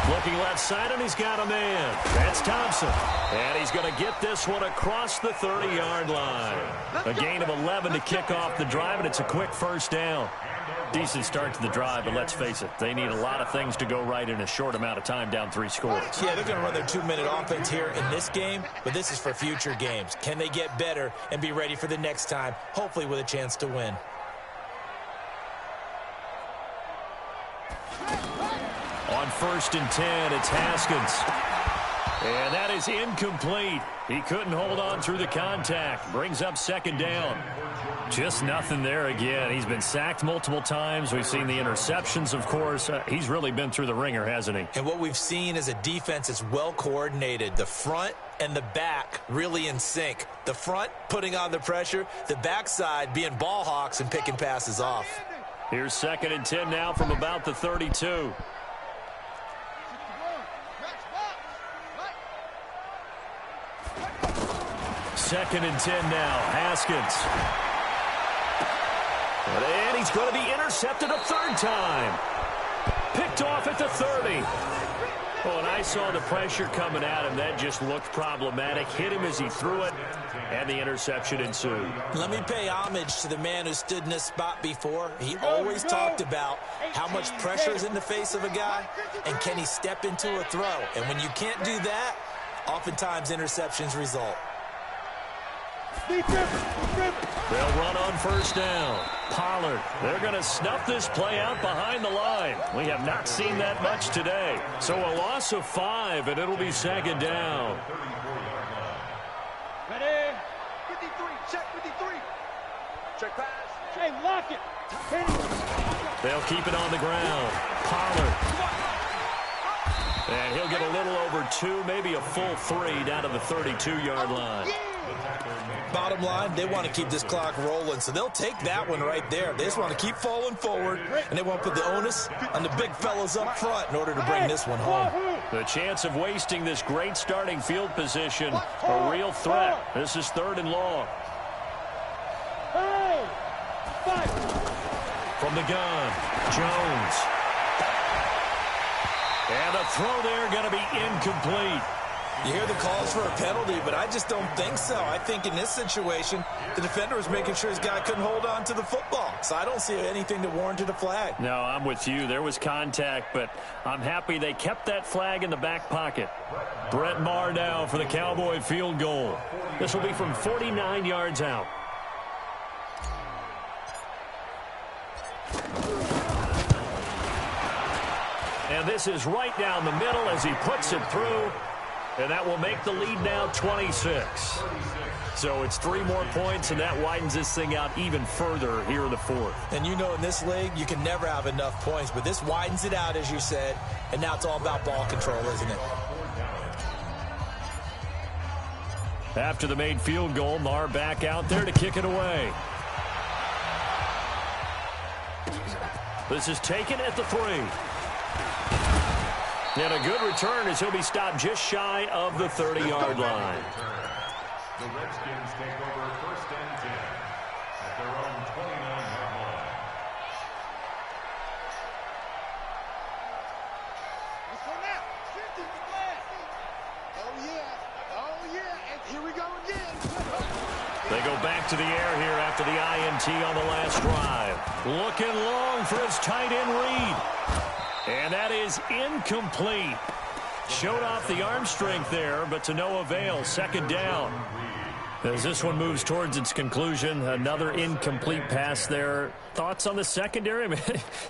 Looking left side, and he's got a man. That's Thompson. And he's going to get this one across the 30-yard line. A gain of 11 to kick off the drive, and it's a quick 1st down. Decent start to the drive, but let's face it, they need a lot of things to go right in a short amount of time, down 3 scores. Yeah, they're going to run their 2-minute offense here in this game, but this is for future games. Can they get better and be ready for the next time, hopefully with a chance to win? On 1st and 10, it's Haskins. And that is incomplete. He couldn't hold on through the contact. Brings up 2nd down. Just nothing there again. He's been sacked multiple times. We've seen the interceptions, of course. He's really been through the ringer, hasn't he? And what we've seen is a defense that's well coordinated. The front and the back really in sync. The front putting on the pressure. The backside being ball hawks and picking passes off. Here's 2nd and 10 now from about the 32. Second and 10 now. Haskins. And he's going to be intercepted a third time. Picked off at the 30. Well, and I saw the pressure coming at him. That just looked problematic. Hit him as he threw it, and the interception ensued. Let me pay homage to the man who stood in this spot before. He always talked about how much pressure is in the face of a guy, and can he step into a throw. And when you can't do that, oftentimes interceptions result. They'll run on first down. Pollard, they're going to snuff this play out behind the line. We have not seen that much today. So a loss of 5, and it'll be second down. Ready? 53, check 53. Check pass. Hey, lock it. They'll keep it on the ground. Pollard. And he'll get a little over 2, maybe a full 3 down to the 32-yard line. Bottom line, they want to keep this clock rolling, so they'll take that one right there. They just want to keep falling forward, and they want to put the onus on the big fellas up front in order to bring this one home. The chance of wasting this great starting field position, a real threat. This is 3rd and long. From the gun, Jones. And a throw there going to be incomplete. You hear the calls for a penalty, but I just don't think so. I think in this situation, the defender was making sure his guy couldn't hold on to the football. So I don't see anything that warranted a flag. No, I'm with you. There was contact, but I'm happy they kept that flag in the back pocket. Brett Maher now for the Cowboy field goal. This will be from 49 yards out. And this is right down the middle as he puts it through. And that will make the lead now 26. So it's 3 more points, and that widens this thing out even further here in the 4th. And you know in this league, you can never have enough points. But this widens it out, as you said. And now it's all about ball control, isn't it? After the made field goal, Maher back out there to kick it away. This is taken at the 3. And a good return as he'll be stopped just shy of the 30-yard line. The Redskins take over 1st and 10 at their own 29-yard line. What's on that? 50 flag. Oh, yeah. Oh, yeah. And here we go again. They go back to the air here after the INT on the last drive. Looking long for his tight end Reed. And that is incomplete. Showed off the arm strength there, but to no avail. 2nd down. As this one moves towards its conclusion, another incomplete pass there. Thoughts on the secondary? I mean,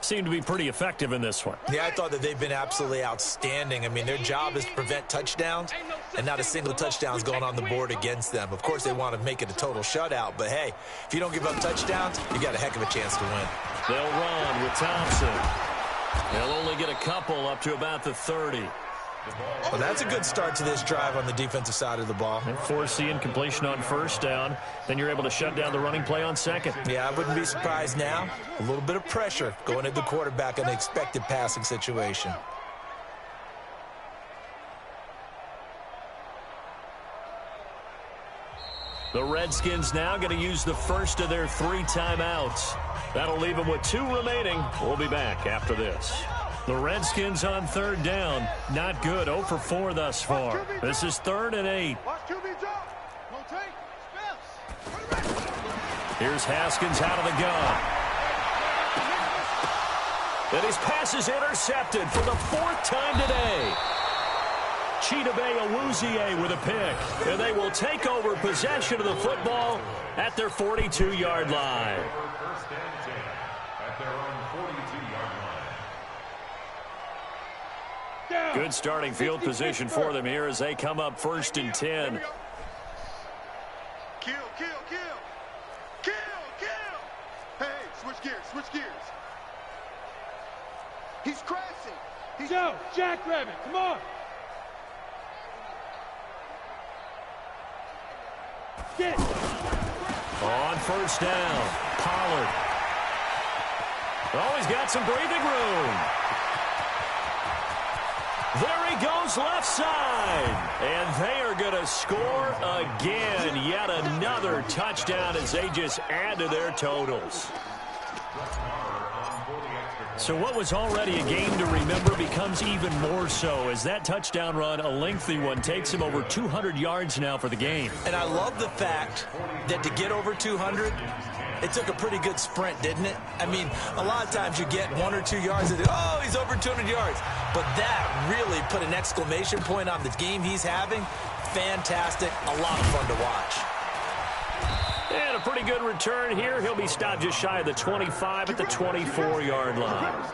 seem to be pretty effective in this one. Yeah, I thought that they've been absolutely outstanding. I mean, their job is to prevent touchdowns, and not a single touchdown's going on the board against them. Of course, they want to make it a total shutout, but hey, if you don't give up touchdowns, you got a heck of a chance to win. They'll run with Thompson. They'll only get a couple up to about the 30. Well, that's a good start to this drive on the defensive side of the ball. And force the incompletion on 1st down. Then you're able to shut down the running play on 2nd. Yeah, I wouldn't be surprised now. A little bit of pressure going at the quarterback in an expected passing situation. The Redskins now going to use the first of their 3 timeouts. That'll leave them with 2 remaining. We'll be back after this. The Redskins on 3rd down. Not good. 0 for 4 thus far. This is 3rd and 8. Here's Haskins out of the gun. And his pass is intercepted for the 4th time today. Chidobe Awuzie with a pick. And they will take over possession of the football at their 42-yard line. 1st and 10 at their own 42-yard line. Good starting field position for them here as they come up 1st and 10. Kill, kill, kill. Kill, kill. Hey, switch gears, switch gears. He's crashing. Joe, jackrabbit, come on. Get. On 1st down, Pollard. Oh, he's got some breathing room. There he goes left side. And they are going to score again. Yet another touchdown as they just add to their totals. So what was already a game to remember becomes even more so as that touchdown run, a lengthy one, takes him over 200 yards now for the game. And I love the fact that to get over 200, it took a pretty good sprint, didn't it? I mean, a lot of times you get 1 or 2 yards and oh, he's over 200 yards. But that really put an exclamation point on the game he's having. Fantastic. A lot of fun to watch. And a pretty good return here. He'll be stopped just shy of the 25 at the 24-yard line.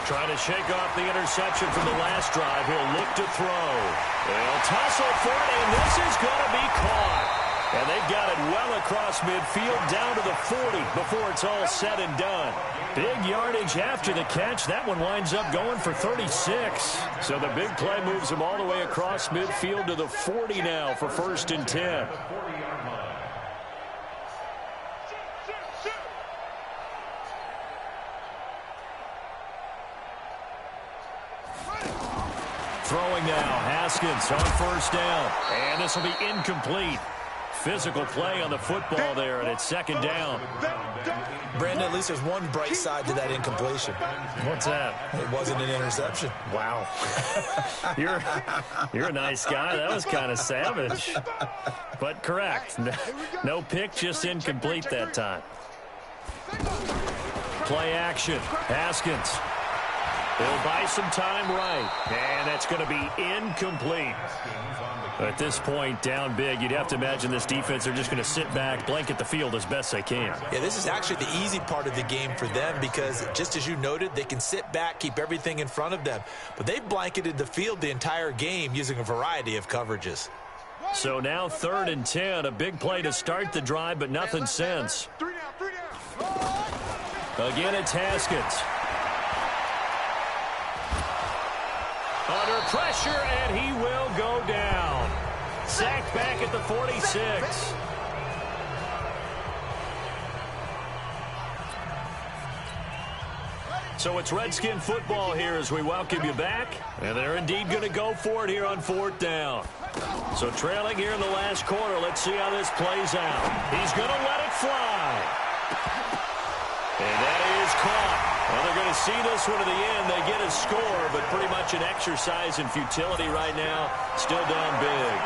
Trying to shake off the interception from the last drive. He'll look to throw. They'll tussle for it, and this is going to be caught. And they've got it well across midfield down to the 40 before it's all said and done. Big yardage after the catch. That one winds up going for 36. So the big play moves him all the way across midfield to the 40 now for 1st and 10. Throwing now, Haskins on 1st down. And this will be incomplete. Physical play on the football there, and it's 2nd down. Brandon, at least there's one bright side to that incompletion. What's that? It wasn't an interception. Wow. You're a nice guy. That was kind of savage. But correct. No pick, just incomplete that time. Play action. Haskins. He'll buy some time right. And that's going to be incomplete. At this point, down big, you'd have to imagine this defense, they're just going to sit back, blanket the field as best they can. Yeah, this is actually the easy part of the game for them because, just as you noted, they can sit back, keep everything in front of them. But they've blanketed the field the entire game using a variety of coverages. So now 3rd and 10, a big play to start the drive, but nothing since. Again, it's Haskins. Under pressure, and he will go down. Sacked back at the 46. So it's Redskin football here as we welcome you back. And they're indeed going to go for it here on 4th down. So trailing here in the last quarter, let's see how this plays out. He's going to let it fly. And that is caught. Well, they're going to see this one to the end. They get a score, but pretty much an exercise in futility right now. Still down big.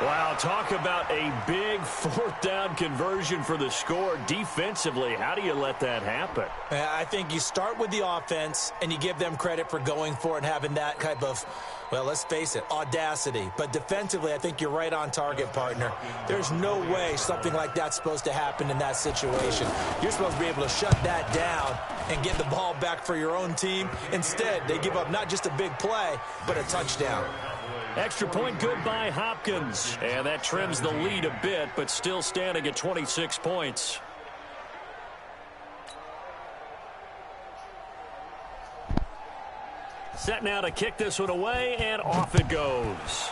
Wow, talk about a big 4th down conversion for the score. Defensively, how do you let that happen? I think you start with the offense, and you give them credit for going for it and having that type of, well, let's face it, audacity. But defensively, I think you're right on target, partner. There's no way something like that's supposed to happen in that situation. You're supposed to be able to shut that down and get the ball back for your own team. Instead, they give up not just a big play, but a touchdown. Extra point good by Hopkins. And that trims the lead a bit, but still standing at 26 points. Set now to kick this one away, and off it goes.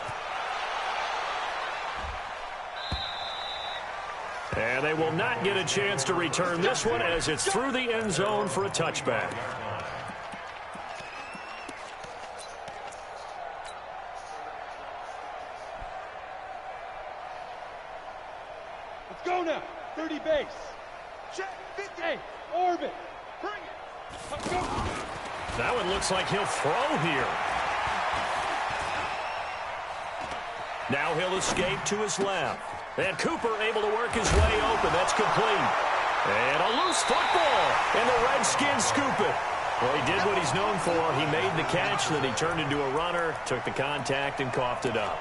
And they will not get a chance to return this one as it's through the end zone for a touchback. Let's go now. 30 base. Check 50. Hey, orbit. Bring it. Let's go. That one looks like he'll throw here. Now he'll escape to his left. And Cooper able to work his way open. That's complete. And a loose football. And the Redskins scoop it. Well, he did what he's known for. He made the catch, then he turned into a runner, took the contact, and coughed it up.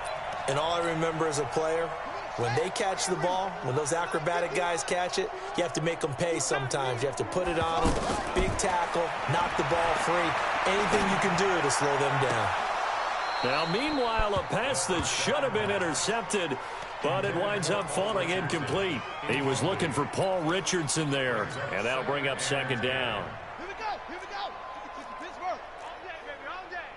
And all I remember as a player, when they catch the ball, when those acrobatic guys catch it, you have to make them pay sometimes. You have to put it on them, big tackle, knock the ball free, anything you can do to slow them down. Now, meanwhile, a pass that should have been intercepted, but it winds up falling incomplete. He was looking for Paul Richardson there, and that'll bring up 2nd down. Here we go. Here we go. Pittsburgh. All day, baby. All day.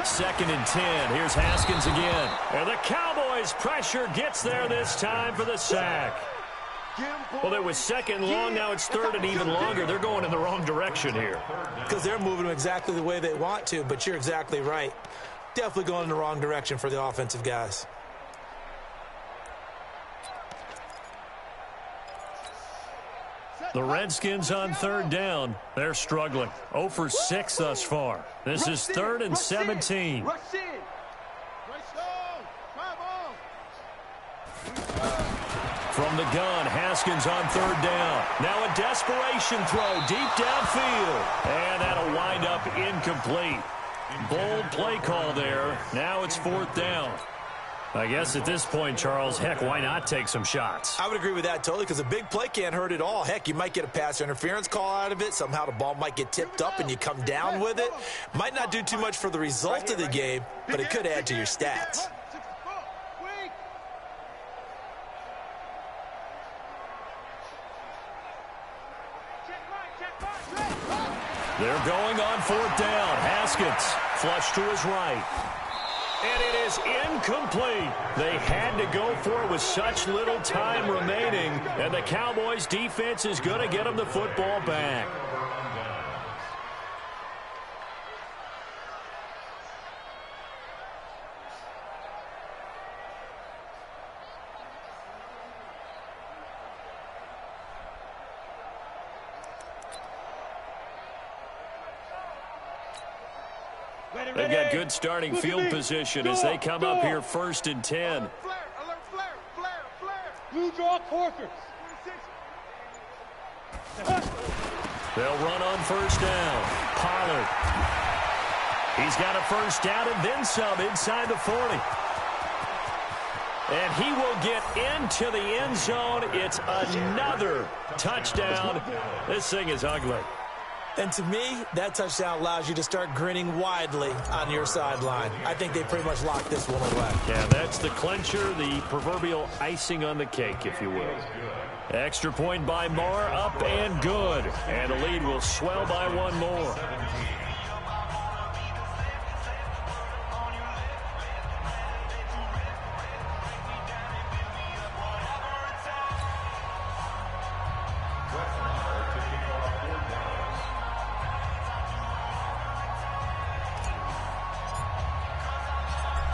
2nd and 10. Here's Haskins again. And the Cowboys' pressure gets there this time for the sack. Well, it was 2nd long. Now it's 3rd and even longer. They're going in the wrong direction here. Because they're moving them exactly the way they want to, but you're exactly right. Definitely going in the wrong direction for the offensive guys. The Redskins on 3rd down. They're struggling. 0 for 6 thus far. This is 3rd and 17. From the gun, Haskins on 3rd down. Now a desperation throw deep downfield. And that'll wind up incomplete. Bold play call there. Now it's 4th down. I guess at this point, Charles, heck, why not take some shots? I would agree with that totally, because a big play can't hurt at all. Heck, you might get a pass interference call out of it. Somehow the ball might get tipped up and you come down with it. Might not do too much for the result of the game, but it could add to your stats. They're going on 4th down. Haskins flush to his right. And it is incomplete. They had to go for it with such little time remaining. And the Cowboys defense is going to get them the football back. They've got good starting field position as they come up here 1st and 10. Blue draw Corkers. They'll run on 1st down. Pollard. He's got a 1st down and then some inside the 40. And he will get into the end zone. It's another touchdown. This thing is ugly. And to me, that touchdown allows you to start grinning widely on your sideline. I think they pretty much locked this one away. Yeah, that's the clincher, the proverbial icing on the cake, if you will. Extra point by Marr, up and good. And the lead will swell by 1 more.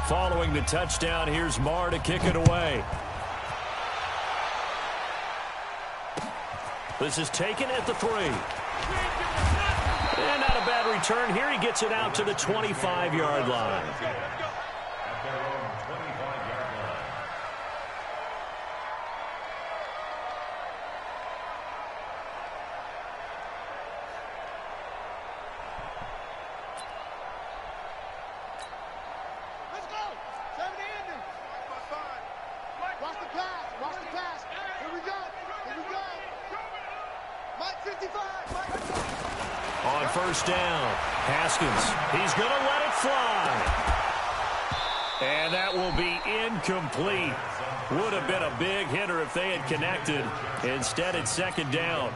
Following the touchdown, here's Marr to kick it away. This is taken at the 3. And not a bad return here. He gets it out to the 25-yard line. On 1st down, Haskins, he's going to let it fly. And that will be incomplete. Would have been a big hitter if they had connected. Instead, it's 2nd down.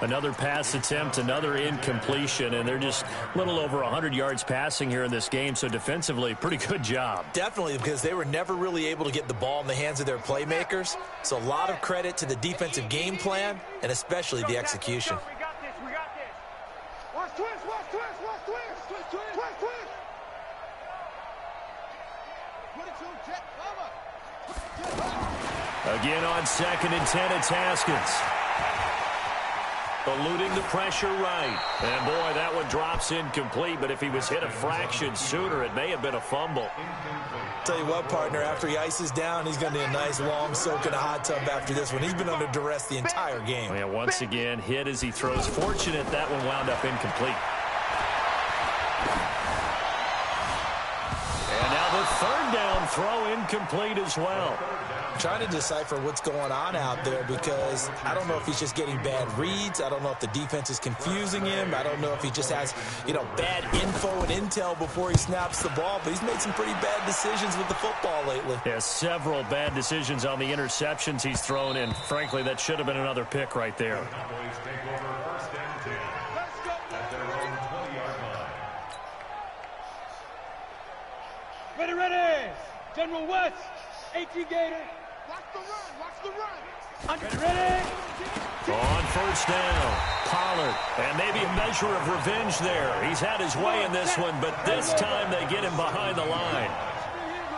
Another pass attempt, another incompletion, and they're just a little over 100 yards passing here in this game, so defensively, pretty good job. Definitely, because they were never really able to get the ball in the hands of their playmakers, so a lot of credit to the defensive game plan, and especially the execution. Watch twist, watch twist, watch twist, twist, twist, twist, twist. 22, jet, cover. Again on 2nd and 10, it's Haskins. Eluding the pressure right. And, boy, that one drops incomplete, but if he was hit a fraction sooner, it may have been a fumble. Tell you what, partner, after he ices down, he's going to need a nice long soak in a hot tub after this one. He's been under duress the entire game. Yeah, once again, hit as he throws. Fortunate that one wound up incomplete. And now the 3rd down throw incomplete as well. Trying to decipher what's going on out there, because I don't know if he's just getting bad reads. I don't know if the defense is confusing him. I don't know if he just has, bad info and intel before he snaps the ball. But he's made some pretty bad decisions with the football lately. Yeah, several bad decisions on the interceptions he's thrown in. Frankly, that should have been another pick right there. Get it ready. General West, 18 Gator. Watch the run. Watch the run. Get it ready. On first down, Pollard. And maybe a measure of revenge there. He's had his way in this one, but this time they get him behind the line.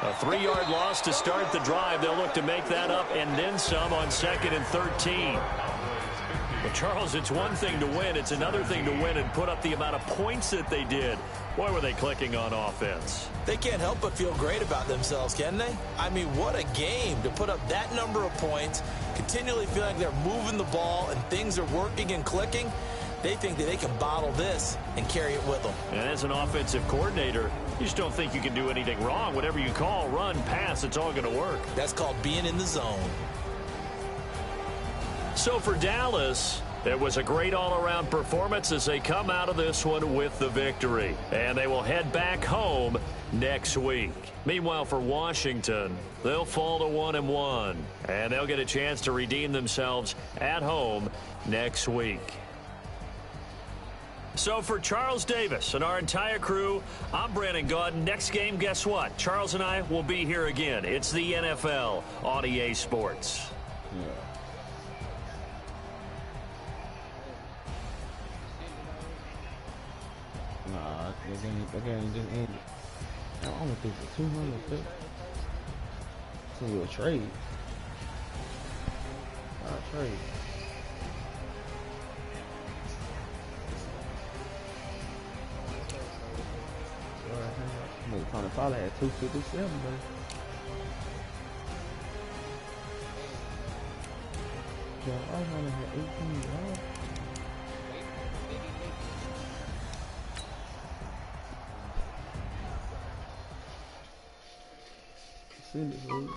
A 3-yard loss to start the drive. They'll look to make that up and then some on 2nd and 13. But, Charles, it's one thing to win. It's another thing to win and put up the amount of points that they did. Boy, were they clicking on offense. They can't help but feel great about themselves, can they? I mean, what a game to put up that number of points, continually feeling like they're moving the ball and things are working and clicking. They think that they can bottle this and carry it with them. And as an offensive coordinator, you just don't think you can do anything wrong. Whatever you call, run, pass, it's all going to work. That's called being in the zone. So for Dallas, it was a great all-around performance as they come out of this one with the victory. And they will head back home next week. Meanwhile, for Washington, they'll fall to 1-1. And they'll get a chance to redeem themselves at home next week. So for Charles Davis and our entire crew, I'm Brandon Gaudin. Next game, guess what? Charles and I will be here again. It's the NFL on EA Sports. Yeah. Nah, that game just ended. I don't think it's 200. It's a trade. Trade. Tony Pollard had 257, but Joe Osborne had 18 yards. See this week.